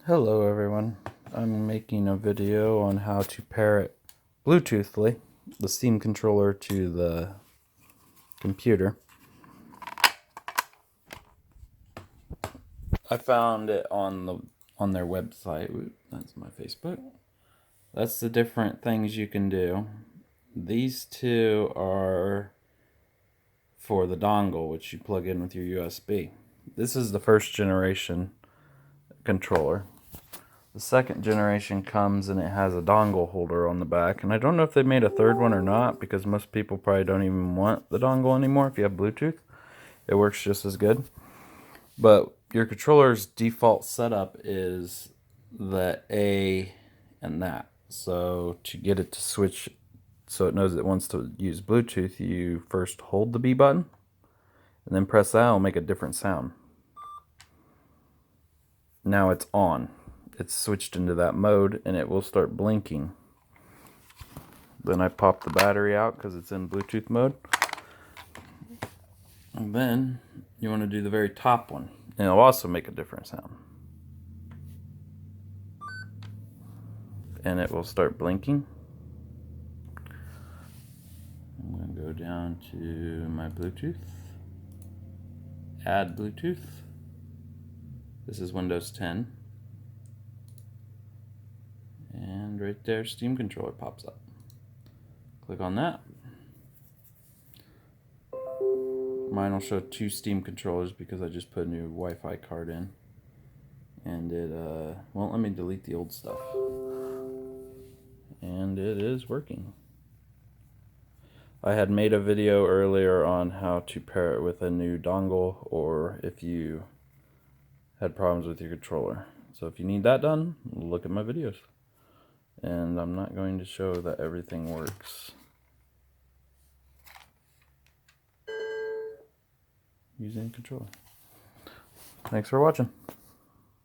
Hello everyone, I'm making a video on how to pair it Bluetoothly, the Steam controller to the computer. I found it on their website. That's my Facebook. That's the different things you can do. These two are for the dongle, which you plug in with your USB. This is the first generation controller. The second generation comes and it has a dongle holder on the back, and I don't know if they made a third one or not, because most people probably don't even want the dongle anymore. If you have Bluetooth, it works just as good. But your controller's default setup is the A and that. So to get it to switch so it knows it wants to use Bluetooth, you first hold the B button and then press that. It'll make a different sound. Now it's on. It's switched into that mode and it will start blinking. Then I pop the battery out because it's in Bluetooth mode. And then you want to do the very top one, and it'll also make a different sound. And it will start blinking. I'm going to go down to my Bluetooth. Add Bluetooth. This is Windows 10. And right there, Steam controller pops up. Click on that. Mine will show two Steam controllers because I just put a new Wi-Fi card in. And it won't let me delete the old stuff. And it is working. I had made a video earlier on how to pair it with a new dongle, or if you had problems with your controller. So if you need that done, look at my videos. And I'm not going to show that everything works using a controller. Thanks for watching.